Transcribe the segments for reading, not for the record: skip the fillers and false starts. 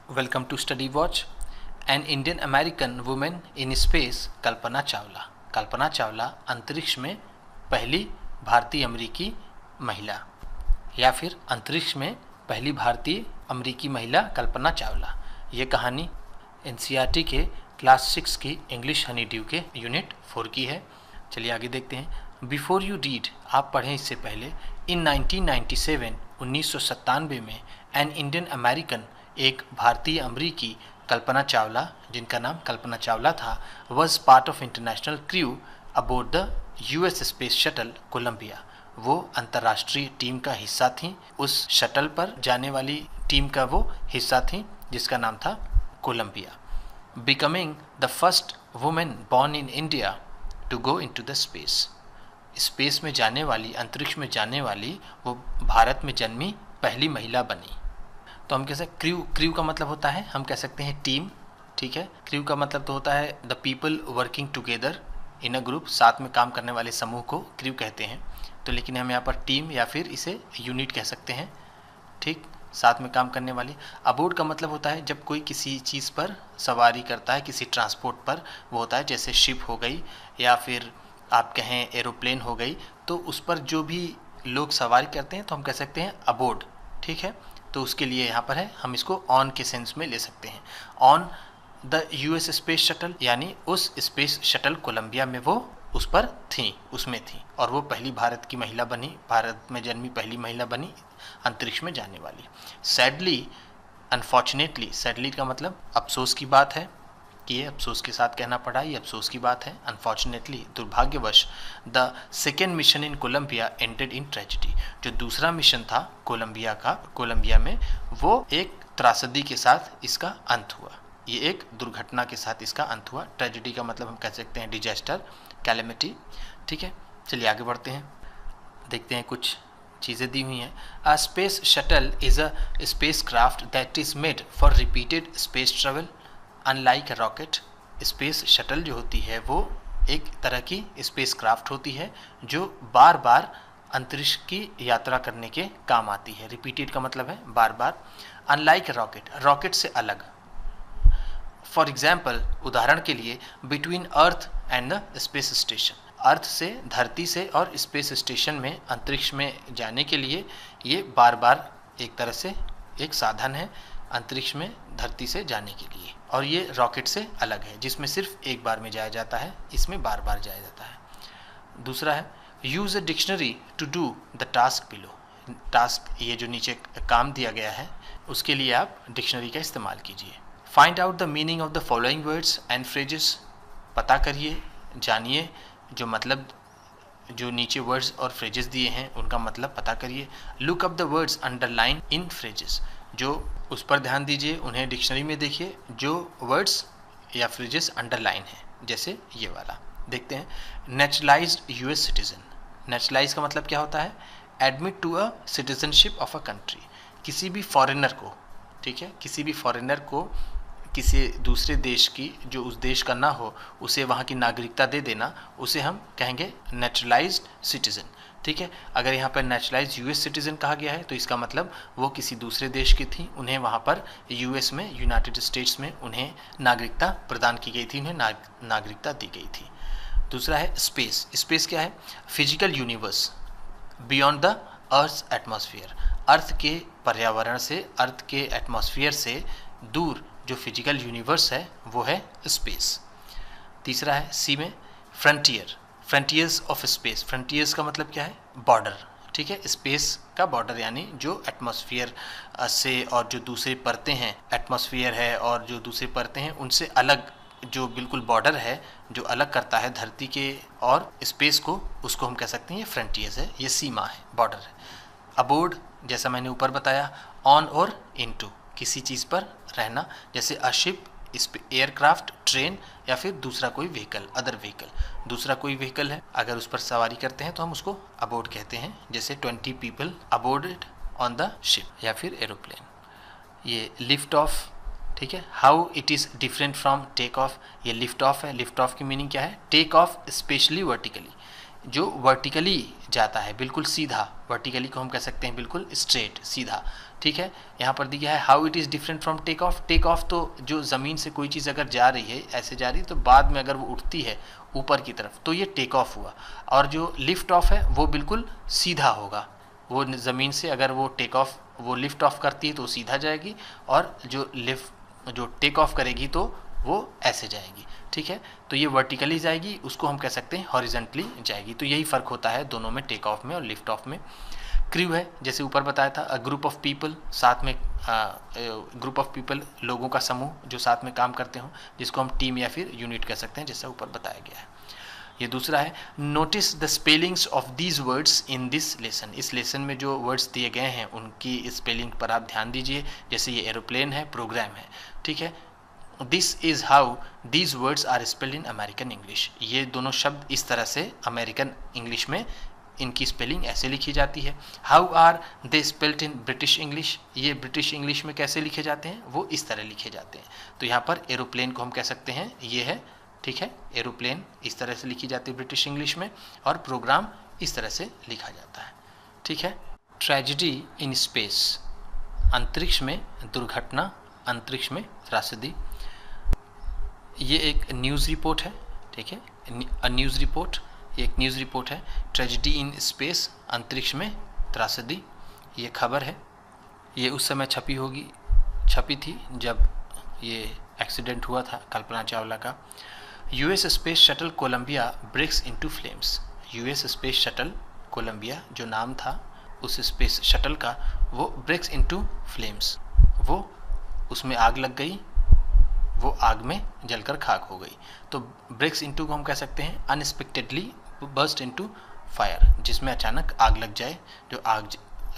Welcome to study watch. An Indian American women in space Kalpana Chawla. Kalpana Chawla अंतरिक्ष में पहली भारतीय अमेरिकी महिला, या फिर अंतरिक्ष में पहली भारतीय अमेरिकी महिला कल्पना चावला। ये कहानी एनसीईआरटी के क्लास 6 की इंग्लिश हनी ड्यू के यूनिट 4 की है। चलिए आगे देखते हैं। बिफोर यू रीड, आप पढ़ें इससे पहले। इन 1997 1997 में एन इंडियन अमेरिकन, एक भारतीय अमरीकी, कल्पना चावला, जिनका नाम कल्पना चावला था, was part of international crew aboard the US space shuttle Columbia. वो अंतर्राष्ट्रीय टीम का हिस्सा थी, उस शटल पर जाने वाली टीम का वो हिस्सा थी जिसका नाम था Columbia. Becoming the first women born in India to go into the space. Space में जाने वाली, अंतरिक्ष में जाने वाली वो भारत में जन्मी पहली महिला बनी। तो हम कह सकते क्रू का मतलब होता है, हम कह सकते हैं टीम, ठीक है। क्रू का मतलब तो होता है the people working together in a group, साथ में काम करने वाले समूह को क्रू कहते हैं। तो लेकिन हम यहाँ पर टीम या फिर इसे यूनिट कह सकते हैं, ठीक, साथ में काम करने वाली। अबोर्ड का मतलब होता है जब कोई किसी चीज़ पर सवारी करता है, किसी ट्रांसपोर्ट पर वो होता है, जैसे शिप हो गई या फिर आप कहें एरोप्लेन हो गई, तो उस पर जो भी लोग सवारी करते हैं तो हम कह सकते हैं अबोर्ड, ठीक है। तो उसके लिए यहाँ पर है, हम इसको ऑन के सेंस में ले सकते हैं। On the US space shuttle, यानी उस स्पेस शटल कोलंबिया में वो उस पर थी, उसमें थी, और वो पहली भारत की महिला बनी, भारत में जन्मी पहली महिला बनी अंतरिक्ष में जाने वाली। सैडली, अनफॉर्चुनेटली, सैडली का मतलब अफसोस की बात है कि ये अफसोस के साथ कहना पड़ा, ये अफसोस की बात है। अनफॉर्चुनेटली, दुर्भाग्यवश, the second mission in Columbia ended in tragedy. जो दूसरा मिशन था कोलंबिया का, कोलंबिया में, वो एक त्रासदी के साथ इसका अंत हुआ। ये एक दुर्घटना के साथ इसका अंत हुआ। ट्रेजिडी का मतलब हम कह सकते हैं डिजास्टर, कैलेमिटी, ठीक है। चलिए आगे बढ़ते हैं, देखते हैं कुछ चीज़ें दी हुई हैं। A space shuttle is a space craft that is made for repeated space travel. Unlike rocket, space shuttle जो होती है वो एक तरह की स्पेस क्राफ्ट होती है जो बार बार अंतरिक्ष की यात्रा करने के काम आती है। रिपीटेड का मतलब है बार बार। अनलाइक रॉकेट, रॉकेट से अलग। फॉर एग्जाम्पल, उदाहरण के लिए, between earth and the space station, earth से, धरती से और स्पेस स्टेशन में, अंतरिक्ष में जाने के लिए ये बार बार एक तरह से एक साधन है अंतरिक्ष में धरती से जाने के लिए, और ये रॉकेट से अलग है जिसमें सिर्फ एक बार में जाया जाता है, इसमें बार बार जाया जाता है। दूसरा है, use a dictionary to do the task below. Task, ये जो नीचे काम दिया गया है, उसके लिए आप डिक्शनरी का इस्तेमाल कीजिए। Find out the meaning of the following words and phrases. पता करिए, जानिए जो मतलब, जो नीचे वर्ड्स और फ्रेजेस दिए हैं उनका मतलब पता करिए। Look up the words underline in phrases, जो उस पर ध्यान दीजिए, उन्हें डिक्शनरी में देखिए जो वर्ड्स या फ्रेजेस अंडरलाइन है, जैसे ये वाला देखते हैं। Naturalised US citizen. नेचुरलाइज का मतलब क्या होता है? Admit to a citizenship of a country. किसी भी फॉरेनर को, ठीक है, किसी भी फॉरेनर को किसी दूसरे देश की, जो उस देश का ना हो, उसे वहाँ की नागरिकता दे देना, उसे हम कहेंगे नेचुरलाइज्ड सिटीजन, ठीक है। अगर यहाँ पर नेचुरलाइज यूएस सिटीजन कहा गया है तो इसका मतलब वो किसी दूसरे देश की थी, उन्हें वहाँ पर यूएस में, यूनाइटेड स्टेट्स में उन्हें नागरिकता प्रदान की गई थी, उन्हें नागरिकता दी गई थी। दूसरा है स्पेस। स्पेस क्या है? Physical universe beyond the earth atmosphere. Earth के पर्यावरण से, अर्थ के एटमॉस्फेयर से दूर जो फिजिकल यूनिवर्स है वो है स्पेस। तीसरा है सी में frontier. Frontiers of space. Frontiers का मतलब क्या है? बॉर्डर, ठीक है। स्पेस का बॉर्डर यानी जो एटमॉस्फेयर से और जो दूसरे परतें हैं, एटमॉस्फेयर है और जो दूसरे परतें हैं उनसे अलग जो बिल्कुल बॉर्डर है, जो अलग करता है धरती के और स्पेस को, उसको हम कह सकते हैं ये फ्रंटियर्स है, ये सीमा है, बॉर्डर है। अबोर्ड, जैसा मैंने ऊपर बताया, ऑन और इनटू, किसी चीज़ पर रहना, जैसे अ शिप, एयरक्राफ्ट, ट्रेन, या फिर दूसरा कोई व्हीकल, अदर व्हीकल। दूसरा कोई व्हीकल है, अगर उस पर सवारी करते हैं तो हम उसको अबोर्ड कहते हैं, जैसे 20 people aboarded on the ship, या फिर एरोप्लेन। ये लिफ्ट ऑफ, ठीक है। How it is different from take off. ये लिफ्ट ऑफ है। लिफ्ट ऑफ की मीनिंग क्या है? टेक ऑफ स्पेशली वर्टिकली, जो वर्टिकली जाता है, बिल्कुल सीधा, वर्टिकली को हम कह सकते हैं बिल्कुल स्ट्रेट, सीधा, ठीक है। यहाँ पर दिया है how it is different from take off. Take off तो जो ज़मीन से कोई चीज़ अगर जा रही है, ऐसे जा रही है, तो बाद में अगर वो उठती है ऊपर की तरफ तो ये टेक ऑफ हुआ। और जो लिफ्ट ऑफ है वो बिल्कुल सीधा होगा, वो ज़मीन से अगर वो टेक ऑफ, वो लिफ्ट ऑफ करती है तो सीधा जाएगी, और जो टेक ऑफ करेगी तो वो ऐसे जाएगी, ठीक है। तो ये वर्टिकली जाएगी, उसको हम कह सकते हैं हॉरिजेंटली जाएगी। तो यही फ़र्क होता है दोनों में, टेक ऑफ में और लिफ्ट ऑफ में। क्रू है, जैसे ऊपर बताया था, अ ग्रुप ऑफ पीपल, साथ में ग्रुप ऑफ पीपल, लोगों का समूह जो साथ में काम करते हों, जिसको हम टीम या फिर यूनिट कह सकते हैं, जैसा ऊपर बताया गया है। ये दूसरा है, notice the spellings of these words in this lesson. इस लेसन में जो वर्ड्स दिए गए हैं उनकी स्पेलिंग पर आप ध्यान दीजिए। जैसे ये एरोप्लेन है, प्रोग्राम है, ठीक है। This is how these words are spelled in American English. ये दोनों शब्द इस तरह से अमेरिकन इंग्लिश में इनकी स्पेलिंग ऐसे लिखी जाती है। How are they spelled in British English. ये ब्रिटिश इंग्लिश में कैसे लिखे जाते हैं, वो इस तरह लिखे जाते हैं। तो यहाँ पर एरोप्लेन को हम कह सकते हैं, ये है, ठीक है, एरोप्लेन इस तरह से लिखी जाती है ब्रिटिश इंग्लिश में, और प्रोग्राम इस तरह से लिखा जाता है, ठीक है। ट्रेजेडी इन स्पेस, अंतरिक्ष में दुर्घटना, अंतरिक्ष में त्रासदी। ये एक न्यूज़ रिपोर्ट है, ठीक है, न्यूज़ रिपोर्ट, एक न्यूज़ रिपोर्ट है। ट्रेजेडी इन स्पेस, अंतरिक्ष में त्रासदी, ये खबर है। ये उस समय छपी थी जब ये एक्सीडेंट हुआ था कल्पना चावला का। US space shuttle Columbia breaks into flames. US space shuttle Columbia जो नाम था उस स्पेस शटल का, वो ब्रेक्स इनटू फ्लेम्स, वो उसमें आग लग गई, वो आग में जलकर खाक हो गई। तो ब्रेक्स इनटू को हम कह सकते हैं अनएक्सपेक्टेडली बर्स्ट इनटू फायर, जिसमें अचानक आग लग जाए, जो आग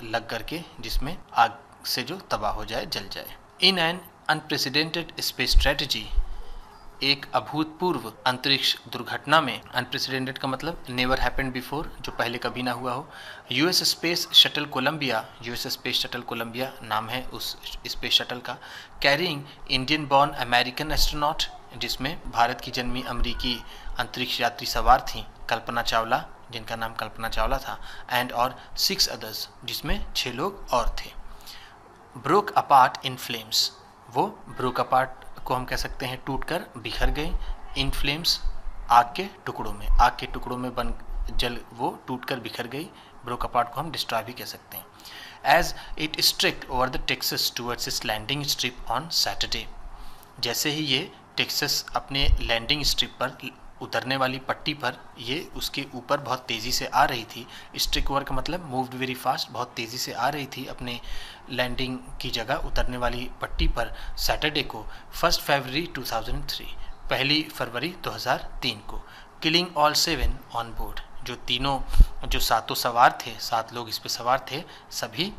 लग करके जिसमें आग से जो तबाह हो जाए, जल जाए। In an unprecedented space strategy, एक अभूतपूर्व अंतरिक्ष दुर्घटना में, अनप्रेसिडेंटेड का मतलब नेवर हैपेंड बिफोर, जो पहले कभी ना हुआ हो। US space shuttle Columbia, US space shuttle Columbia नाम है उस स्पेस शटल का, carrying Indian born American astronaut, जिसमें भारत की जन्मी अमेरिकी अंतरिक्ष यात्री सवार थी, कल्पना चावला, जिनका नाम कल्पना चावला था, एंड और 6 अदर्स, जिसमें 6 लोग और थे। ब्रोक अपार्ट इन फ्लेम्स, वो ब्रोक अपार्ट को हम कह सकते हैं टूटकर बिखर गए, इन फ्लेम्स, आग के टुकड़ों में, आग के टुकड़ों में बन जल वो टूटकर बिखर गई। ब्रोक अपार्ट को हम डिस्ट्रॉय भी कह सकते हैं। As it streaked over the Texas towards its landing strip on Saturday, जैसे ही ये टेक्सास अपने लैंडिंग स्ट्रिप पर, उतरने वाली पट्टी पर, ये उसके ऊपर बहुत तेज़ी से आ रही थी। स्ट्रिक ओवर का मतलब मूव्ड वेरी फास्ट, बहुत तेज़ी से आ रही थी अपने लैंडिंग की जगह, उतरने वाली पट्टी पर, सैटरडे को 1 फरवरी 2003, 1 फरवरी 2003 को, किलिंग ऑल 7 ऑन बोर्ड, जो सातों सवार थे, 7 लोग इस पे सवार थे, सभी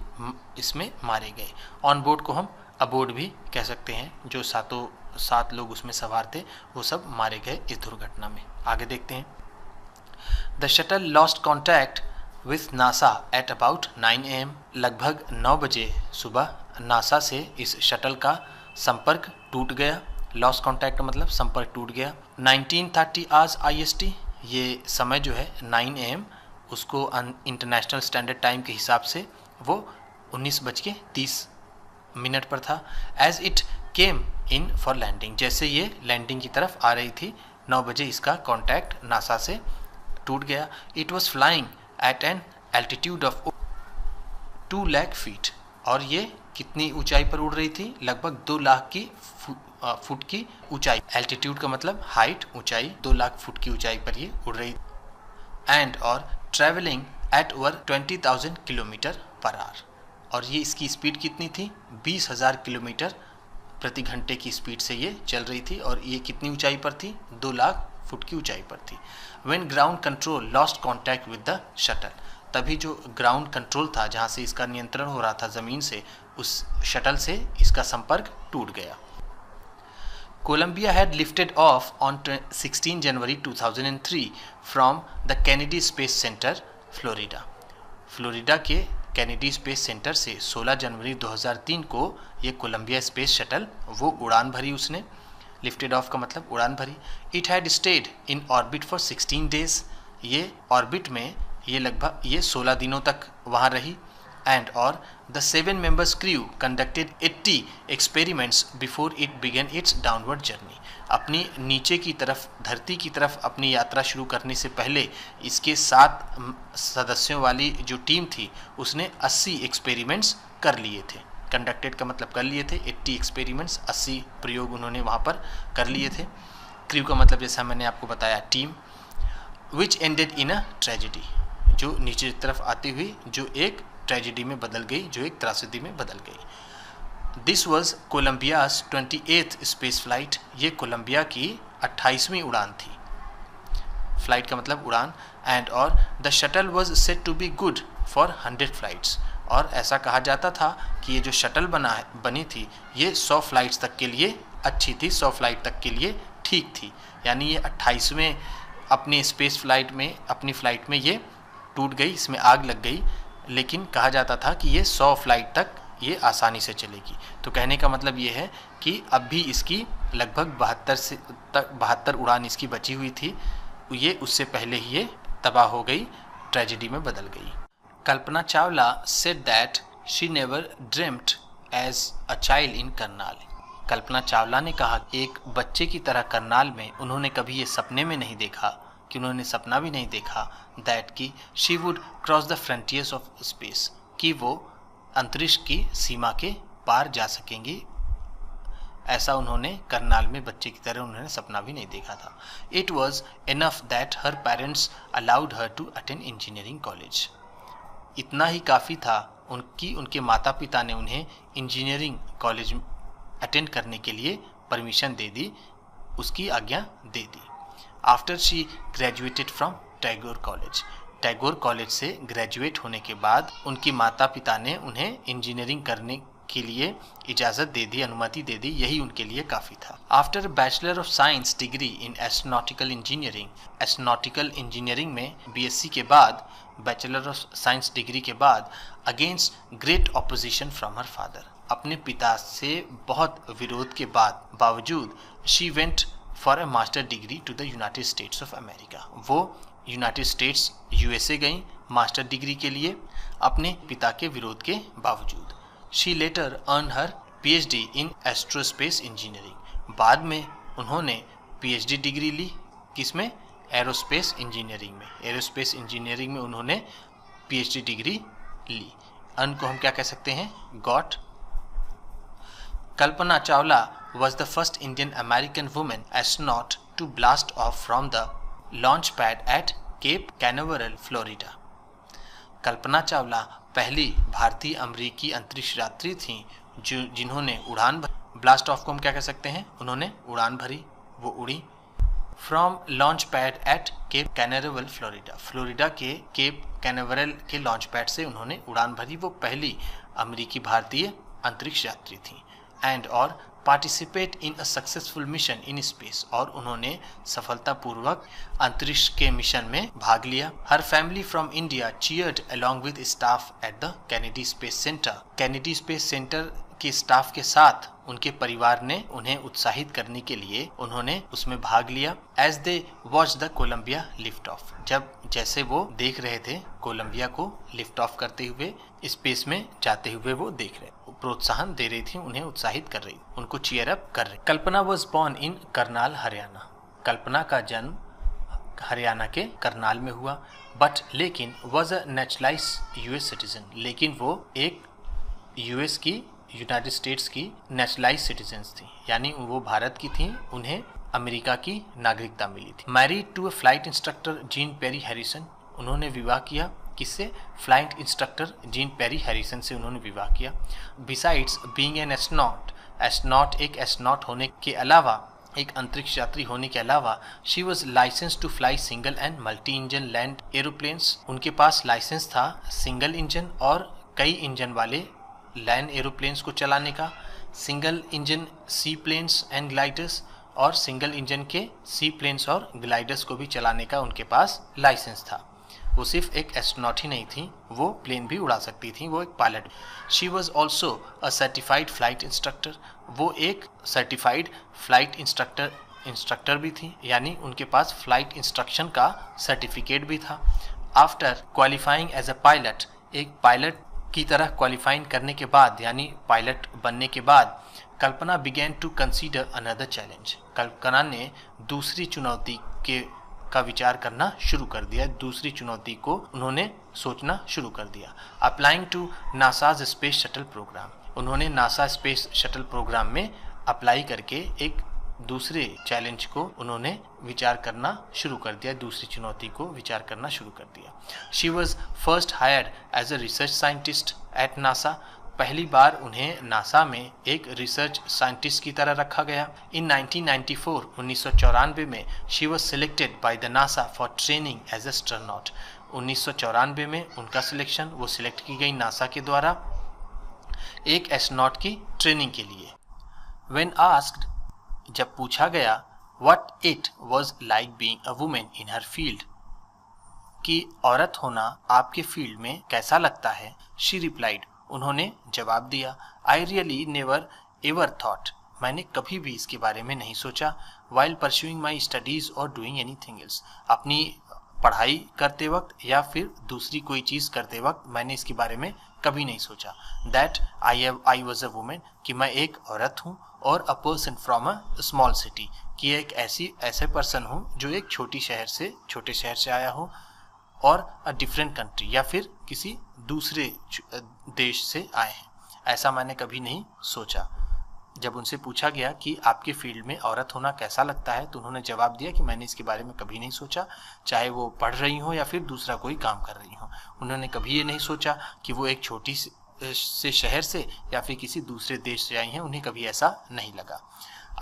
इसमें मारे गए। ऑन बोर्ड को हम अबोर्ड भी कह सकते हैं, जो 7 लोग उसमें सवार थे वो सब मारे गए इस दुर्घटना में। आगे देखते हैं। The shuttle lost contact with NASA at about 9 AM, लगभग 9 बजे सुबह नासा से इस शटल का संपर्क टूट गया। लॉस्ट कॉन्टैक्ट मतलब संपर्क टूट गया। 1930 आवर्स IST, ये समय जो है 9 AM, उसको इंटरनेशनल स्टैंडर्ड टाइम के हिसाब से वो 19:30 पर था। As it came in for landing, जैसे ये लैंडिंग की तरफ आ रही थी 9 बजे इसका कॉन्टैक्ट नासा से टूट गया। It was flying eight an altitude of 2 lakh feet, और ये कितनी ऊंचाई पर उड़ रही थी, लगभग 2 लाख की फुट की ऊंचाई। एल्टीट्यूड का मतलब हाइट, ऊंचाई, 2 लाख फुट की ऊंचाई पर ये उड़ रही। एंड और travelling at over 20,000 kilometre per hour, और ये इसकी स्पीड कितनी थी, 20,000 किलोमीटर प्रति घंटे की स्पीड से ये चल रही थी, और ये कितनी ऊंचाई पर थी, 2 लाख फुट की ऊंचाई पर थी। When ground control lost contact with the shuttle, तभी जो ग्राउंड कंट्रोल था, जहाँ से इसका नियंत्रण हो रहा था ज़मीन से, उस शटल से इसका संपर्क टूट गया। Columbia had lifted off on 16 January 2003 from the Kennedy Space Center, Florida. Florida के कैनेडी स्पेस सेंटर से 16 जनवरी 2003 को ये कोलंबिया स्पेस शटल वो उड़ान भरी उसने। लिफ्टेड ऑफ का मतलब उड़ान भरी। It had stayed in orbit for 16 days, ये ऑर्बिट में ये लगभग 16 दिनों तक वहाँ रही। एंड और the 7 members crew conducted 80 experiments before it began it's downward journey. अपनी नीचे की तरफ, धरती की तरफ अपनी यात्रा शुरू करने से पहले इसके 7 सदस्यों वाली जो टीम थी उसने 80 एक्सपेरिमेंट्स कर लिए थे। कंडक्टेड का मतलब कर लिए थे, 80 एक्सपेरिमेंट्स, 80 प्रयोग उन्होंने वहाँ पर कर लिए थे। क्रू का मतलब जैसा मैंने आपको बताया team. Which ended in a tragedy, जो नीचे की तरफ आती हुई जो एक ट्रेजिडी में बदल गई, जो एक त्रासदी में बदल गई। This was Columbia's 28th space flight, ये कोलंबिया की 28वीं उड़ान थी। फ्लाइट का मतलब उड़ान। एंड और the shuttle was set to be good for 100 flights, और ऐसा कहा जाता था कि ये जो शटल बनी थी ये 100 फ्लाइट्स तक के लिए अच्छी थी, 100 फ्लाइट तक के लिए ठीक थी। यानी ये 28वें अपनी स्पेस फ्लाइट में, अपनी फ्लाइट में ये टूट गई, इसमें आग लग गई, लेकिन कहा जाता था कि ये 100 फ्लाइट तक ये आसानी से चलेगी। तो कहने का मतलब ये है कि अब भी इसकी लगभग 72 उड़ान इसकी बची हुई थी, ये उससे पहले ही ये तबाह हो गई, ट्रेजिडी में बदल गई। Kalpana Chawla said that she never dreamed as a child in Karnal. Kalpana Chawla ने कहा एक बच्चे की तरह करनाल में उन्होंने कभी ये सपने में नहीं देखा, कि उन्होंने सपना भी नहीं देखा दैट कि she would cross the frontiers of space, कि वो अंतरिक्ष की सीमा के पार जा सकेंगी। ऐसा उन्होंने करनाल में बच्चे की तरह उन्होंने सपना भी नहीं देखा था। It was enough that her parents allowed her to attend engineering college. इतना ही काफ़ी था उनके माता पिता ने उन्हें इंजीनियरिंग कॉलेज अटेंड करने के लिए परमिशन दे दी, उसकी आज्ञा दे दी। After she graduated from Tagore college, Tagore college से ग्रेजुएट होने के बाद उनकी माता पिता ने उन्हें इंजीनियरिंग करने के लिए इजाज़त दे दी, अनुमति दे दी, यही उनके लिए काफ़ी था। After bachelor of science degree in astronautical engineering, astronautical engineering में बीएससी के बाद, बैचलर ऑफ साइंस डिग्री के बाद, against great opposition from her father, अपने पिता से बहुत विरोध के बावजूद she went for a master degree to the United States of America, वो यूनाइटेड स्टेट्स यूएसए गई मास्टर डिग्री के लिए अपने पिता के विरोध के बावजूद। She later earned her PhD in एस्ट्रोस्पेस engineering, बाद में उन्होंने पीएचडी डिग्री ली, किसमें? एरोस्पेस इंजीनियरिंग में। एरोस्पेस इंजीनियरिंग में उन्होंने पीएचडी डिग्री ली। अर्न को हम क्या कह सकते हैं? Got. Kalpana Chawla was the first Indian American woman astronaut to blast off from the launch pad at Cape Canaveral, Florida. Kalpana Chawla पहली भारतीय अमेरिकी अंतरिक्ष यात्री थीं जिन्होंने उड़ान भरी। ब्लास्ट ऑफ को हम क्या कह सकते हैं? उन्होंने उड़ान भरी, वो उड़ी। From launch pad at Cape Canaveral, Florida, Florida के केप कैनावेरल के लॉन्च पैड से उन्होंने उड़ान भरी, वो पहली अमेरिकी भारतीय अंतरिक्ष यात्री थीं। एंड और participate in a successful mission in space, और उन्होंने सफलतापूर्वक अंतरिक्ष के मिशन में भाग लिया। हर family from India cheered along with staff at the Kennedy space center, Kennedy space center के स्टाफ के साथ उनके परिवार ने उन्हें उत्साहित करने के लिए उन्होंने उसमें भाग लिया। As they watch the Columbia lift off, जब जैसे वो देख रहे थे कोलंबिया को लिफ्ट ऑफ करते हुए, स्पेस में जाते हुए वो देख रहे, प्रोत्साहन दे रही थी, उन्हें उत्साहित कर रही, उनको चीयर अप कर रही। Kalpana was born in Karnal, Haryana, Kalpana का जन्म हरियाणा के करनाल में हुआ। बट लेकिन was a naturalized US citizen, लेकिन वो एक यूएस की, यूनाइटेड स्टेट्स की नेशनलाइज सिटीजन्स थी, यानी वो भारत की थी, उन्हें अमेरिका की नागरिकता मिली थी। Married to a flight instructor Jean Pierre Harrison, उन्होंने विवाह किया, किससे? Flight instructor Jean Pierre Harrison से उन्होंने विवाह किया। Besides being an astronaut, astronaut एक एस्ट्रोनॉट होने के अलावा, एक अंतरिक्ष यात्री होने के अलावा, she was license to fly single and multi engine land aeroplanes, उनके पास लाइसेंस था सिंगल इंजन और कई इंजन वाले लैंड एरोप्लेन्स को चलाने का, single engine C plains and gliders, और सिंगल इंजन के सी प्लेन्स और ग्लाइडर्स को भी चलाने का उनके पास लाइसेंस था। वो सिर्फ एक एस्ट्रोनॉट ही नहीं थी, वो प्लेन भी उड़ा सकती थी, वो एक pilot. She was also a certified flight instructor, वो एक सर्टिफाइड फ्लाइट इंस्ट्रक्टर इंस्ट्रक्टर भी थी, यानी उनके पास फ्लाइट इंस्ट्रक्शन का सर्टिफिकेट भी था। After qualifying as a pilot, एक पायलट की तरह क्वालिफाइंग करने के बाद, यानी पायलट बनने के बाद, Kalpana began to consider another challenge. Kalpana ने दूसरी चुनौती का विचार करना शुरू कर दिया, दूसरी चुनौती को उन्होंने सोचना शुरू कर दिया। Applying to NASA's space shuttle programme, उन्होंने नासा स्पेस शटल प्रोग्राम में अप्लाई करके एक दूसरे चैलेंज को उन्होंने विचार करना शुरू कर दिया, दूसरी चुनौती को विचार करना शुरू कर दिया। She was first hired as a research scientist at NASA, पहली बार उन्हें नासा में एक रिसर्च साइंटिस्ट की तरह रखा गया। इन 1994, 1994 में she was selected by the NASA for training as a astronaut. 1994 में उनका सिलेक्शन, वो सिलेक्ट की गई नासा के द्वारा एक एस्ट्रोनॉट की ट्रेनिंग के लिए। When asked, जब पूछा गया what it was like being a woman in her field, कि औरत होना आपके फील्ड में कैसा लगता है, she replied, उन्होंने जवाब दिया, I really never ever thought, मैंने कभी भी इसके बारे में नहीं सोचा, while pursuing my studies or doing anything else, अपनी पढ़ाई करते वक्त या फिर दूसरी कोई चीज़ करते वक्त मैंने इसके बारे में कभी नहीं सोचा। That I was a woman, कि मैं एक औरत हूँ, और a person from a small city, कि एक ऐसे पर्सन हूँ जो एक छोटे शहर से आया हो, और अ डिफरेंट कंट्री, या फिर किसी दूसरे देश से आए हैं, ऐसा मैंने कभी नहीं सोचा। जब उनसे पूछा गया कि आपके फील्ड में औरत होना कैसा लगता है, तो उन्होंने जवाब दिया कि मैंने इसके बारे में कभी नहीं सोचा, चाहे वो पढ़ रही हो या फिर दूसरा कोई काम कर रही हो। उन्होंने कभी ये नहीं सोचा कि वो एक छोटी से शहर से या फिर किसी दूसरे देश से आई हैं, उन्हें कभी ऐसा नहीं लगा।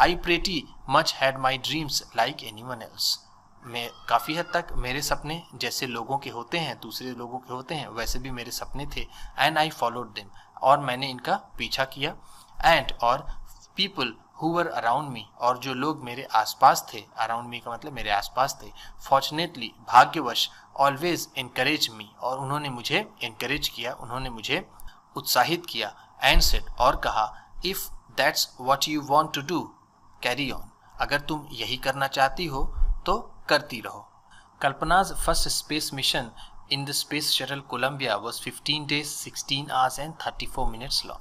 I pretty much had my dreams like anyone else, मैं काफ़ी हद तक मेरे सपने जैसे लोगों के होते हैं, दूसरे लोगों के होते हैं, वैसे भी मेरे सपने थे। एंड आई फॉलोड देम, और मैंने इनका पीछा किया। एंड और people who were around me, और जो लोग मेरे आसपास थे, अराउंड मी का मतलब मेरे आसपास थे, फॉर्चुनेटली भाग्यवश, ऑलवेज इनकरेज मी, और उन्होंने मुझे इनकरेज किया, उन्होंने मुझे उत्साहित किया। एंड सेड, और कहा, if that's what you want to do carry on, अगर तुम यही करना चाहती हो तो करती रहो। Kalpana's first space mission in the space shuttle Columbia was 15 days 16 hours and 34 minutes long.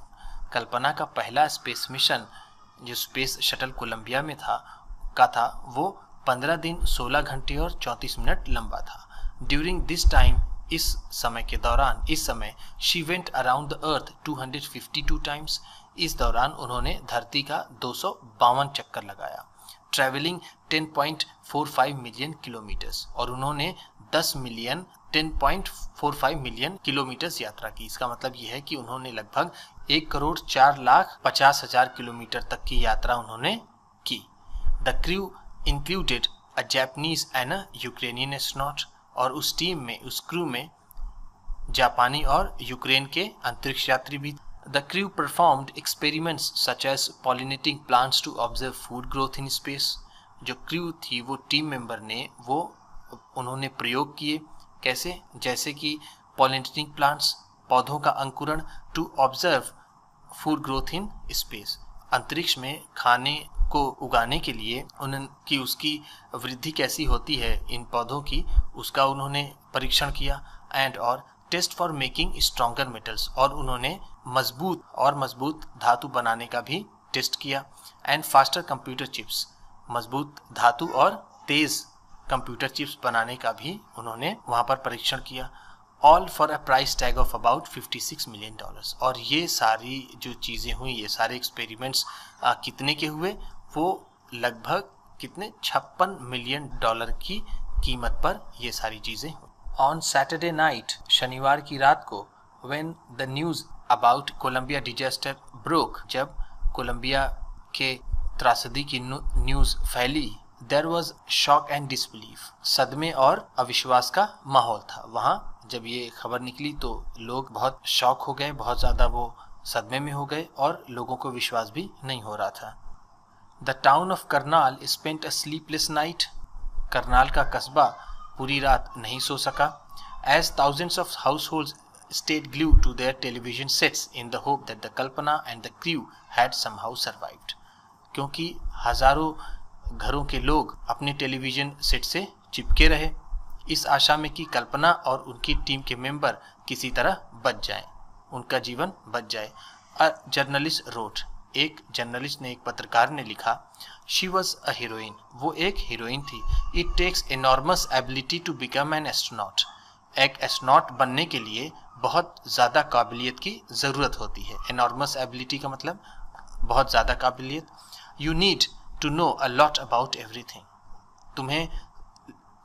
Kalpana का पहला स्पेस मिशन जो स्पेस शटल कोलंबिया में था वो 15 दिन 16 घंटे और 34 मिनट लंबा था। ड्यूरिंग दिस टाइम, इस समय she went around the earth 252 times, इस दौरान उन्होंने धरती का 252 चक्कर लगाया। ट्रेवलिंग 10.45 मिलियन किलोमीटर्स, और उन्होंने 10.45 मिलियन किलोमीटर्स यात्रा की। इसका मतलब यह है कि उन्होंने लगभग 1,04,50,000 किलोमीटर तक की यात्रा उन्होंने की। The crew included a Japanese and a Ukrainian astronaut, और उस क्रू में जापानी और यूक्रेन के अंतरिक्ष यात्री भी। The crew performed experiments such as pollinating plants to observe food growth in space. जो क्रू थी, वो टीम मेंबर ने उन्होंने प्रयोग किए, कैसे, जैसे कि पॉलिनेटिंग प्लांट्स, पौधों का अंकुरण, to observe food growth in space, अंतरिक्ष में खाने को उगाने के लिए उनकी उसकी वृद्धि कैसी होती है इन पौधों की, उसका उन्होंने परीक्षण किया। एंड और test for making stronger metals, और उन्होंने मजबूत धातु बनाने का भी टेस्ट किया। एंड फास्टर कंप्यूटर चिप्स, मजबूत धातु और तेज कंप्यूटर चिप्स बनाने का भी उन्होंने वहां पर परीक्षण किया। All for a price tag of about $56 million. और ये सारी जो चीज़ें हुई, ये सारे एक्सपेरिमेंट्स कितने के हुए, वो लगभग कितने $56 मिलियन की कीमत पर ये सारी चीज़ें हुई। ऑन सैटरडे नाइट, शनिवार की रात को, when the news about Columbia disaster broke, जब कोलंबिया के त्रासदी की न्यूज़ फैली, there was shock and disbelief, सदमे और अविश्वास का माहौल था। वहाँ जब ये खबर निकली तो लोग बहुत शॉक हो गए, बहुत ज़्यादा वो सदमे में हो गए, और लोगों को विश्वास भी नहीं हो रहा था। The town of Karnal spent a sleepless night, Karnal का कस्बा पूरी रात नहीं सो सका। As thousands of households stayed glued to their television sets in the hope that the Kalpana and the crew had somehow survived, क्योंकि हजारों घरों के लोग अपने टेलीविज़न सेट से चिपके रहे, इस आशा में कि कल्पना और उनकी टीम के मेंबर किसी तरह बच जाएं, उनका जीवन बच जाए। अ जर्नलिस्ट रोट, एक जर्नलिस्ट ने, एक पत्रकार ने लिखा, शी वॉज अ हीरोइन, वो एक हीरोइन थी। It takes enormous ability to become an astronaut, एक एस्ट्रोनॉट बनने के लिए बहुत ज़्यादा काबिलियत की ज़रूरत होती है। एनॉर्मस एबिलिटी का मतलब बहुत ज़्यादा काबिलियत। You need to know a lot about everything, तुम्हें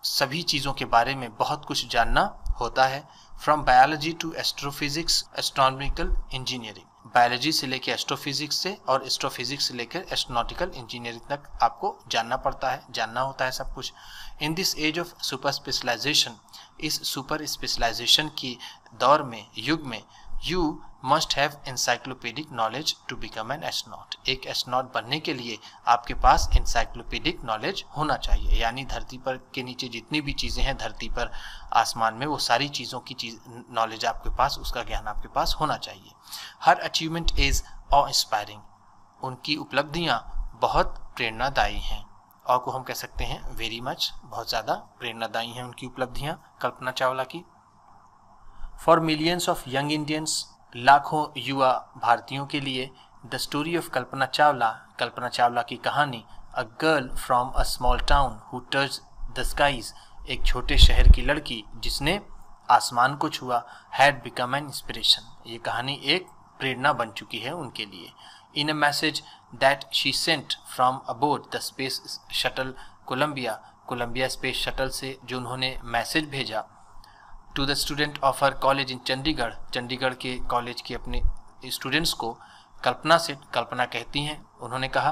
सभी चीज़ों के बारे में बहुत कुछ जानना होता है। From biology to astrophysics, astronomical engineering, biology से लेकर एस्ट्रोफिजिक्स से और एस्ट्रोफिजिक्स से लेकर एस्ट्रोनॉटिकल इंजीनियरिंग तक आपको जानना पड़ता है, जानना होता है सब कुछ। In this age of super specialization, इस सुपर स्पेशलाइजेशन की दौर में, युग में, you must have encyclopedic knowledge to become an astronaut, एक एस्ट्रोनॉट बनने के लिए आपके पास एनसाइक्लोपीडिक नॉलेज होना चाहिए, यानी धरती पर के नीचे जितनी भी चीज़ें हैं, धरती पर आसमान में, वो सारी चीज़ों की नॉलेज आपके पास, उसका ज्ञान आपके पास होना चाहिए। हर अचीवमेंट इज ऑ इंस्पायरिंग, उनकी उपलब्धियाँ बहुत प्रेरणादायी हैं। और को हम कह सकते हैं वेरी मच, बहुत ज़्यादा प्रेरणादायी हैं उनकी उपलब्धियाँ कल्पना चावला की। For millions of young Indians, लाखों युवा भारतीयों के लिए, the story of Kalpana Chawla, Kalpana Chawla की कहानी, a girl from a small town who touch the skies, एक छोटे शहर की लड़की जिसने आसमान को छुआ, हैड बिकम एन इंस्पिरेशन, ये कहानी एक प्रेरणा बन चुकी है उनके लिए। In a message that she sent from aboard the space shuttle Columbia, Columbia space shuttle से जो उन्होंने मैसेज भेजा, to the student of her college in Chandigarh, Chandigarh के कॉलेज के अपने स्टूडेंट्स को, कल्पना कहती हैं, उन्होंने कहा,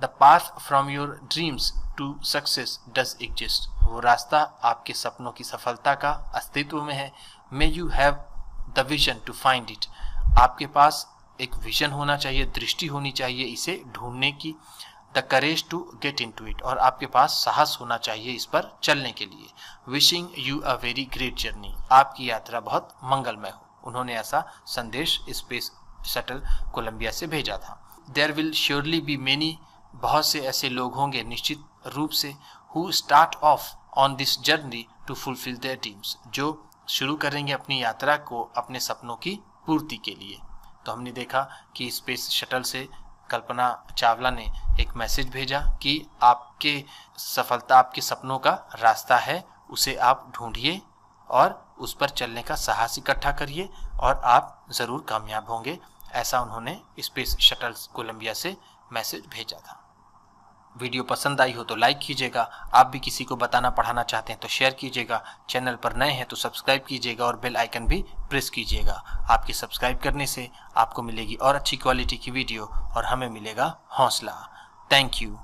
the path from your dreams to success does exist, वो रास्ता आपके सपनों की सफलता का अस्तित्व में है। May you have the vision to find it, आपके पास एक विजन होना चाहिए, दृष्टि होनी चाहिए इसे ढूंढने की। The courage to get into it, और आपके पास साहस होना चाहिए इस पर चलने के लिए। Wishing you a very great journey, आपकी यात्रा बहुत मंगलमय हो, उन्होंने ऐसा संदेश स्पेस शटल कोलंबिया से भेजा था। There will surely be many, बहुत से ऐसे लोग होंगे निश्चित रूप से, who start off on this journey to fulfil their dreams, जो शुरू करेंगे अपनी यात्रा को अपने सपनों की पूर्ति के लिए। तो हमने देखा कि स्पेस शटल से कल्पना चावला ने एक मैसेज भेजा कि आपके सफलता, आपके सपनों का रास्ता है, उसे आप ढूंढिए और उस पर चलने का साहस इकट्ठा करिए और आप ज़रूर कामयाब होंगे, ऐसा उन्होंने स्पेस शटल कोलंबिया से मैसेज भेजा था। वीडियो पसंद आई हो तो लाइक कीजिएगा, आप भी किसी को बताना पढ़ाना चाहते हैं तो शेयर कीजिएगा, चैनल पर नए हैं तो सब्सक्राइब कीजिएगा और बेल आइकन भी प्रेस कीजिएगा। आपके सब्सक्राइब करने से आपको मिलेगी और अच्छी क्वालिटी की वीडियो और हमें मिलेगा हौसला। Thank you.